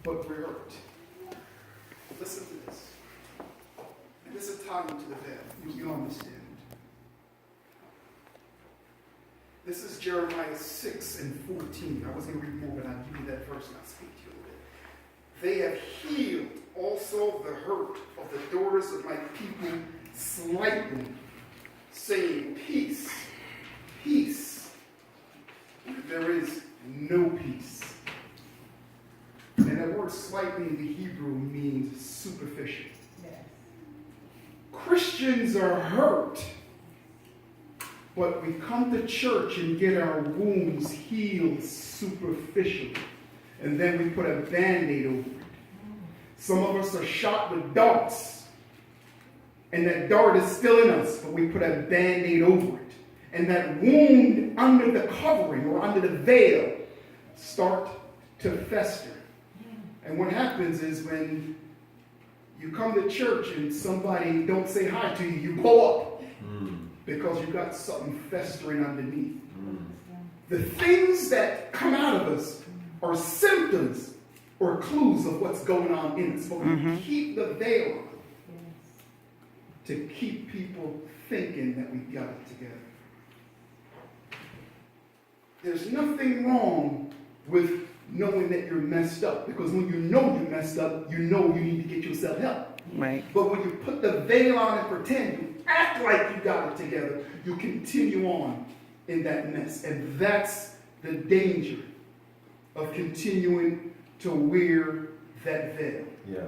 but we're hurt. Listen to this. And this is tying to the veil. You understand. This is Jeremiah 6 and 14. I was going to read more, but I'll give you that verse and I'll speak to you a little bit. They have healed also the hurt of the daughters of my people slightly, saying, peace, peace. There is no peace. And that word slightly in the Hebrew means superficial. Yes. Christians are hurt, but we come to church and get our wounds healed superficially. And then we put a Band-Aid over it. Some of us are shot with darts. And that dart is still in us, but we put a Band-Aid over it. And that wound under the covering or under the veil start to fester. And what happens is when you come to church and somebody don't say hi to you, you blow up. Because you've got something festering underneath. The things that come out of us are symptoms or clues of what's going on in us. But we keep the veil on to keep people thinking that we got it together. There's nothing wrong with knowing that you're messed up, because when you know you're messed up, you know you need to get yourself help. Right. But when you put the veil on and pretend, you act like you got it together, you continue on in that mess. And that's the danger of continuing to wear that veil. Yeah.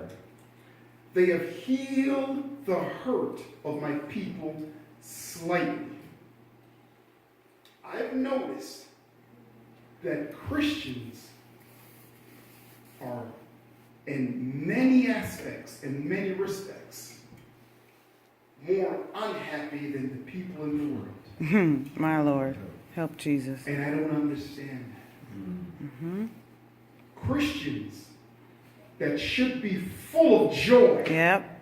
They have healed the hurt of my people slightly. I've noticed that Christians are, in many aspects, in many respects, more unhappy than the people in the world. My Lord, help Jesus. And I don't understand that. Christians that should be full of joy, Yep.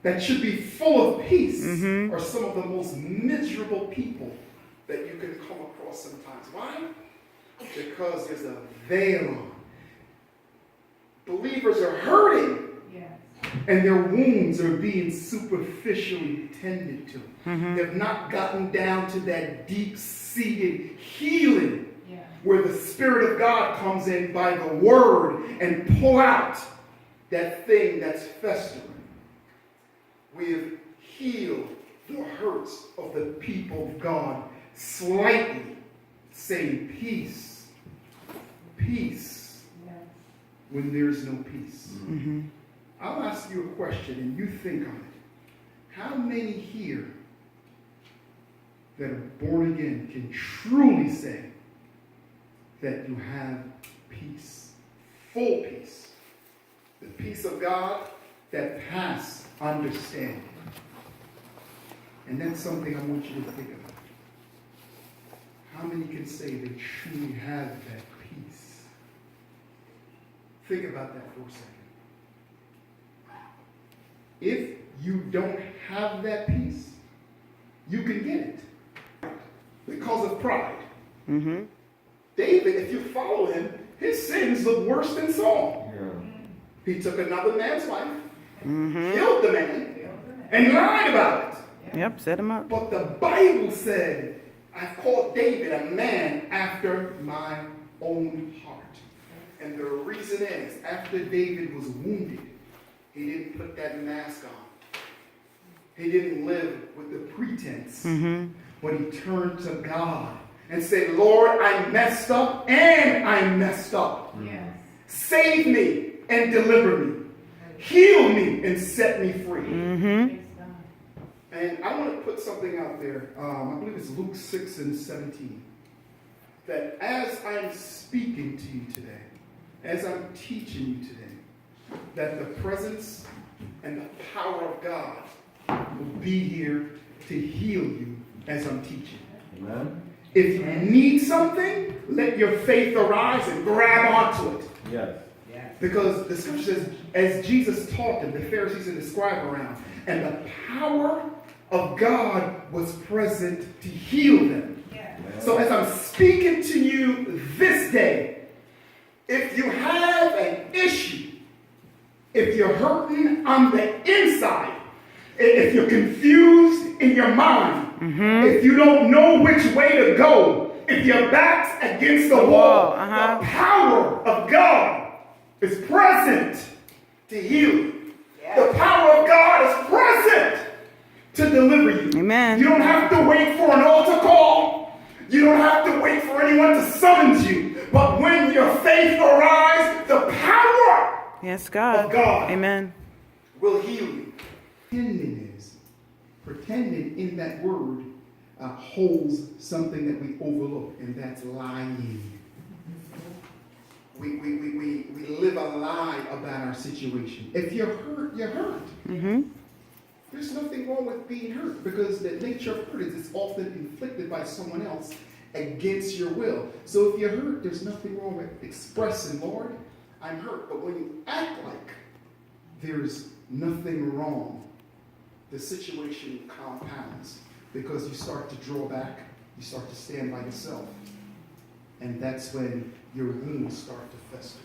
that should be full of peace, are some of the most miserable people that you can come across sometimes. Why? Because there's a veil on. Believers are hurting, and their wounds are being superficially tended to. They've not gotten down to that deep-seated healing where the Spirit of God comes in by the Word and pull out that thing that's festering. We have healed the hurts of the people of God slightly, saying peace, peace, when there's no peace. I'll ask you a question and you think on it. How many here that are born again can truly say that you have peace, full peace, the peace of God that passes understanding? And that's something I want you to think about. How many can say they truly have that peace? Think about that for a second. If you don't have that peace, you can get it because of pride. David, if you follow him, his sins look worse than Saul. He took another man's wife, killed the man, and lied about it. Yep, set him up. But the Bible said, I've called David a man after my own heart. And the reason is, after David was wounded, he didn't put that mask on. He didn't live with the pretense. But he turned to God and said, Lord, I messed up and I messed up. Save me and deliver me. Heal me and set me free. And I want to put something out there. I believe it's Luke 6 and 17. That as I'm speaking to you today, as I'm teaching you today, that the presence and the power of God will be here to heal you as I'm teaching. Amen. If you need something, let your faith arise and grab onto it. Yes. Because the scripture says, as Jesus taught them, the Pharisees and the scribe around, and the power of God was present to heal them. So as I'm speaking to you this day, if you have an issue If you're hurting on the inside, if you're confused in your mind, if you don't know which way to go, if your back's against the wall, the power of God is present to heal you. The power of God is present to deliver you. Amen. You don't have to wait for an altar call. You don't have to wait for anyone to summons you. But when your faith arrives, the power Yes, God. of God Amen. will heal you. Pretending in that word holds something that we overlook, and that's lying. We live a lie about our situation. If you're hurt, you're hurt. There's nothing wrong with being hurt, because the nature of hurt is it's often inflicted by someone else against your will. So if you're hurt, there's nothing wrong with expressing, Lord, I'm hurt. But when you act like there's nothing wrong, the situation compounds, because you start to draw back, you start to stand by yourself. And that's when your wounds start to fester.